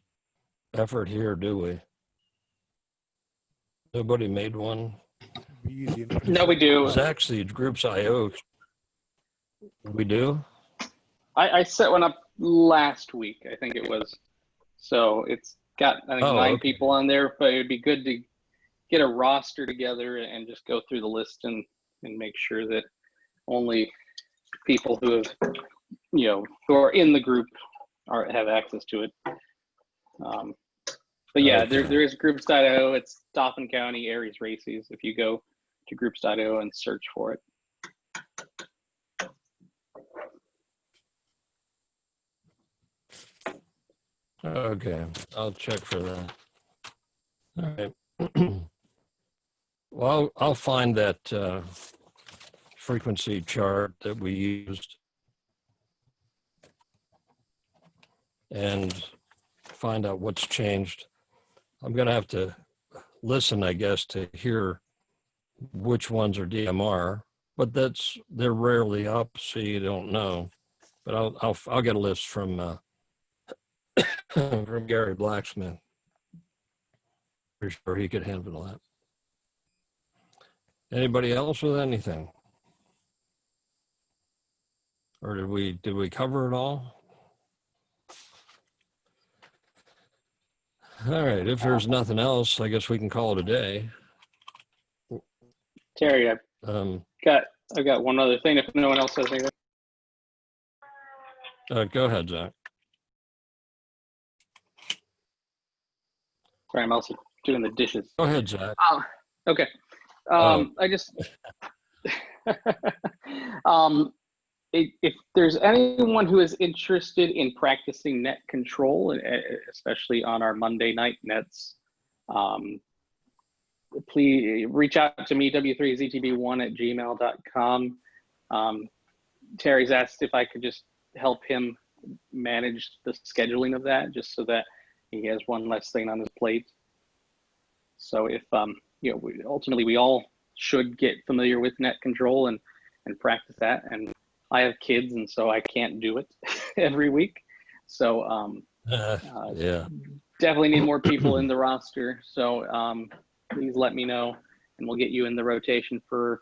effort here, do we? Nobody made one. Be easy enough to No, set we up. do. It's actually groups IO. We do? I set one up last week, I think it was. So it's got, I think, 9 people on there, but it'd be good to get a roster together and just go through the list and make sure that only people who have, who are in the group have access to it. But yeah, Okay. there is groups.io. It's Dauphin County ARES Races. If you go to groups.io and search for it. Okay, I'll check for that. All right. Well, I'll find that frequency chart that we used and find out what's changed. I'm going to have to listen, I guess, to hear which ones are DMR, but they're rarely up, so you don't know. But I'll get a list from from Gary Blacksmith. Pretty sure he could handle that. Anybody else with anything? Or did we cover it all? All right, if there's nothing else, I guess we can call it a day. Terry, I've got one other thing if no one else has anything. Go ahead, Zach. Sorry, I'm also doing the dishes. Go ahead, Zach. Okay. I just, if there's anyone who is interested in practicing net control, especially on our Monday night nets, please reach out to me, w3ztb1@gmail.com. Terry's asked if I could just help him manage the scheduling of that, just so that he has one less thing on his plate. So if, ultimately we all should get familiar with net control and practice that. And I have kids, and so I can't do it every week. So yeah, definitely need more people in the roster. So please let me know, and we'll get you in the rotation for,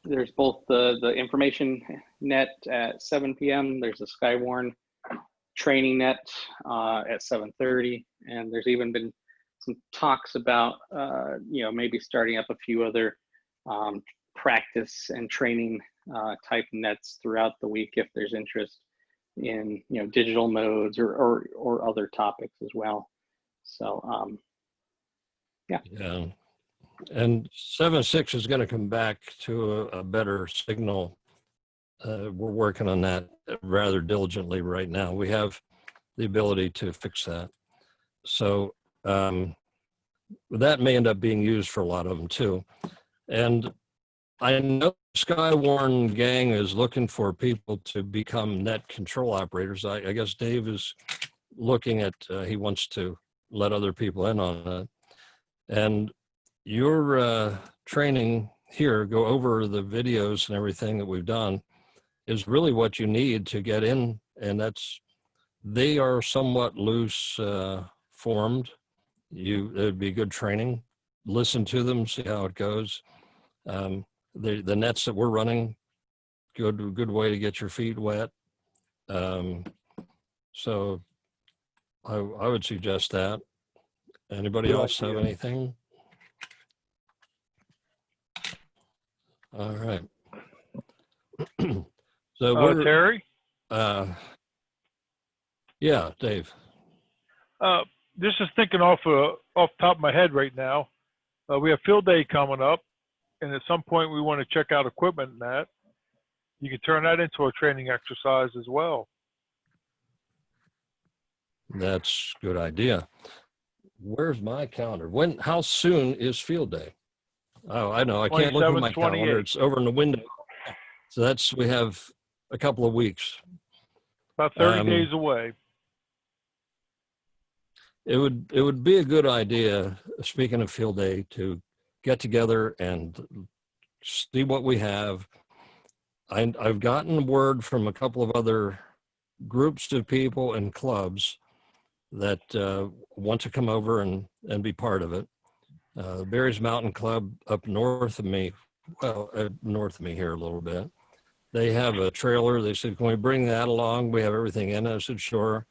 there's both the information net at 7 p.m. There's a Skywarn training net at 7:30, and there's even been some talks about maybe starting up a few other practice and training type nets throughout the week if there's interest in digital modes or other topics as well. So yeah. And 7.6 is going to come back to a better signal. We're working on that rather diligently right now. We have the ability to fix that. So that may end up being used for a lot of them too. And I know Skywarn gang is looking for people to become net control operators. I guess Dave is looking at, he wants to let other people in on it. And your training here, go over the videos and everything that we've done, is really what you need to get in. And they are somewhat loose formed. It'd be good training. Listen to them, see how it goes. The nets that we're running, good way to get your feet wet. So I would suggest that. Anybody Good else have idea. anything? All right. So we're Terry, yeah, Dave. this is thinking off the top of my head right now. We have field day coming up, and at some point we want to check out equipment and that. You can turn that into a training exercise as well. That's a good idea. Where's my calendar? How soon is field day? Oh, I know. I can't look at my 27th, calendar. 28th. It's over in the window. So we have a couple of weeks. About 30 days away. It would be a good idea, speaking of field day, to get together and see what we have. I've gotten word from a couple of other groups of people and clubs that want to come over and be part of it. Barry's Mountain Club up north of me, north of me here a little bit. They have a trailer. They said, can we bring that along? We have everything in it. I said, sure.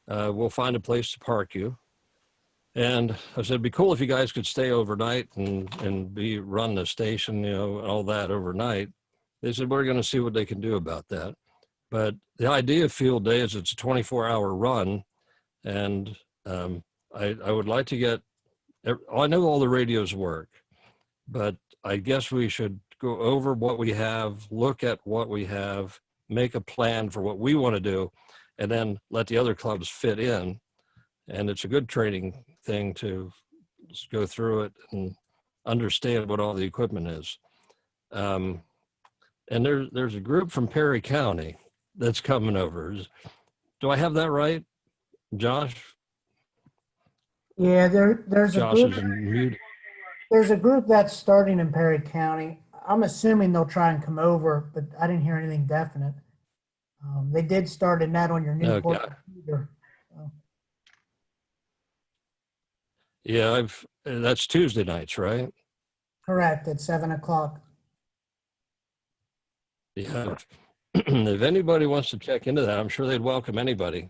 We'll find a place to park you. And I said, it'd be cool if you guys could stay overnight and run the station, all that overnight. They said, we're going to see what they can do about that. But the idea of field day is it's a 24-hour run. And I would like to get, I know all the radios work, but I guess we should go over what we have, look at what we have, make a plan for what we want to do, and then let the other clubs fit in. And it's a good training thing to just go through it and understand what all the equipment is. And there's a group from Perry County that's coming over. Do I have that right, Josh? Yeah, there's a Josh group. is muted. There's a group that's starting in Perry County. I'm assuming they'll try and come over, but I didn't hear anything definite. They did start a net on your Newport computer. Yeah, that's Tuesday nights, right? Correct, at 7 o'clock. Yeah. If anybody wants to check into that, I'm sure they'd welcome anybody.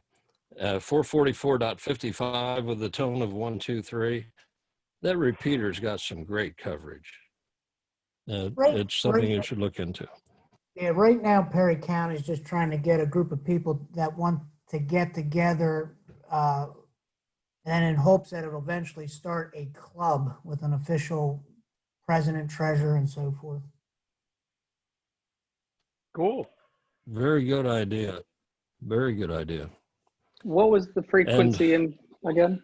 444.55 with the tone of 123. That repeater's got some great coverage. It's something you should look into. Yeah, right now Perry County is just trying to get a group of people that want to get together and in hopes that it'll eventually start a club with an official president, treasurer, and so forth. Cool. Very good idea. Very good idea. What was the frequency in again?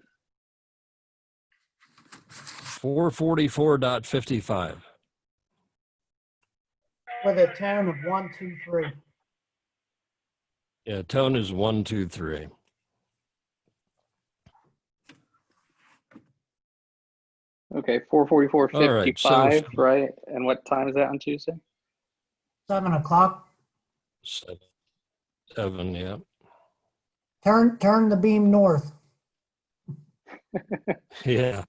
444.55. With a tone of 123. Yeah, tone is 123. Okay, 444.55, All right, so right? And what time is that on Tuesday? 7 o'clock. 7, yeah. Turn the beam north. Yeah.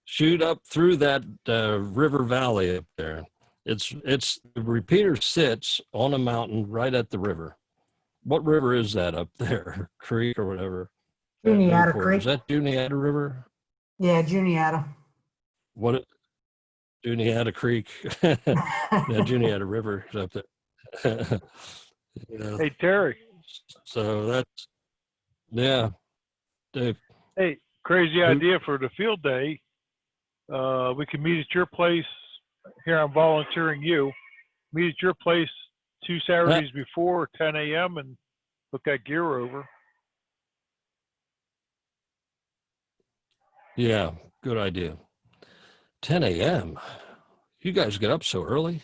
Shoot up through that river valley up there. The repeater sits on a mountain right at the river. What river is that up there? Creek or whatever? Juniata Creek. Is that Juniata River? Yeah, Juniata. What? Juniata Creek. Yeah, Juniata River is up there. Yeah. Hey, Terry. So that's, yeah, Dave. Hey, crazy idea for the field day. We can meet at your place. Here I'm volunteering you. Meet at your place 2 Saturdays before 10 a.m. and look that gear over. Yeah, good idea. 10 a.m. You guys get up so early?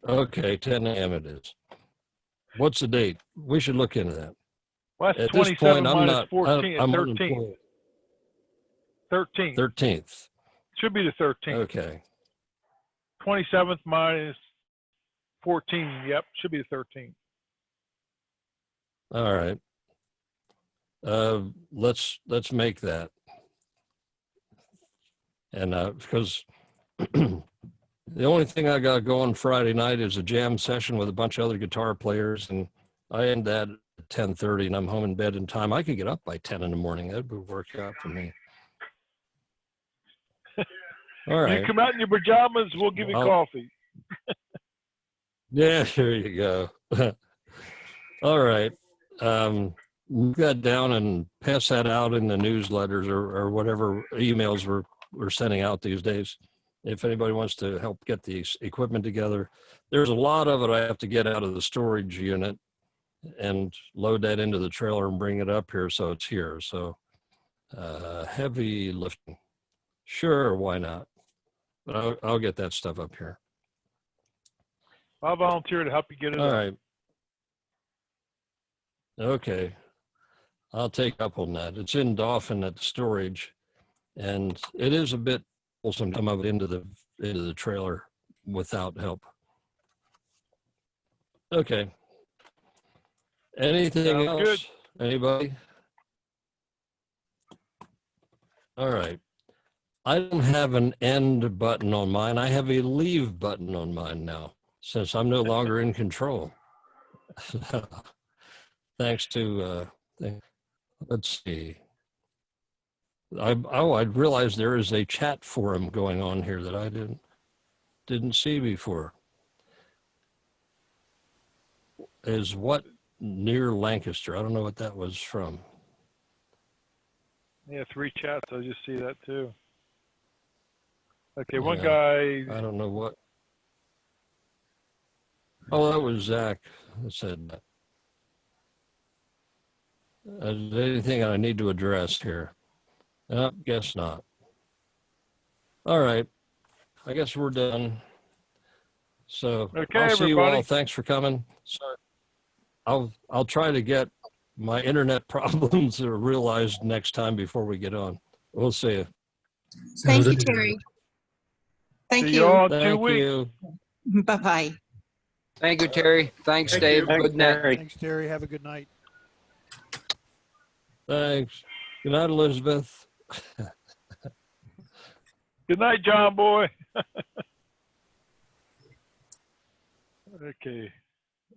Okay, 10 a.m. it is. What's the date? We should look into that. Well, that's At this 27 point, I'm minus not. 14 at I'm 13. unemployed. 13. 13th. Should be the 13th. Okay. 27th minus 14. Yep, should be the 13th. All right. Let's make that. And because the only thing I got going Friday night is a jam session with a bunch of other guitar players, and I end that at 10:30, and I'm home in bed in time. I could get up by 10 in the morning. That would work out for me. All right. You come out in your pajamas, we'll give you coffee. Yeah, there you go. All right. Move that down and pass that out in the newsletters or whatever emails we're sending out these days. If anybody wants to help get the equipment together, there's a lot of it I have to get out of the storage unit and load that into the trailer and bring it up here so it's here. So heavy lifting. Sure, why not? But I'll get that stuff up here. I'll volunteer to help you get it All up. right. Okay. I'll take up on that. It's in Dauphin at the storage, and it is a bit wholesome to come up into the trailer without help. Okay. Anything Sounds else? good. Anybody? All right. I don't have an end button on mine. I have a leave button on mine now, since I'm no longer in control. Thanks to, let's see. I realized there is a chat forum going on here that I didn't see before. Is what near Lancaster? I don't know what that was from. Yeah, 3 chats. I just see that too. Okay, one Yeah. guy. I don't know what. Oh, that was Zach that said that. Is there anything I need to address here? Guess not. All right. I guess we're done. So Okay, I'll see you all. everybody. Thanks for coming. Sorry. I'll try to get my internet problems realized next time before we get on. We'll see you. Thank you, Terry. Thank See you you. all in 2 Thank weeks. you. Bye-bye. Thank you, Terry. Thanks, Thank Dave. you. Good night. Thanks, Terry. Have a good night. Thanks. Good night, Elizabeth. Good night, John boy. Okay,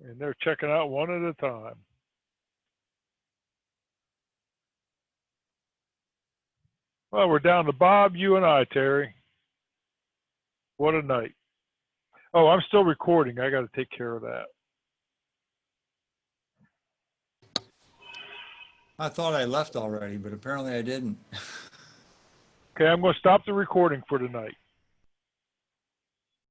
and they're checking out one at a time. Well, we're down to Bob, you, and I, Terry. What a night. Oh, I'm still recording. I got to take care of that. I thought I left already, but apparently I didn't. Okay, I'm going to stop the recording for tonight.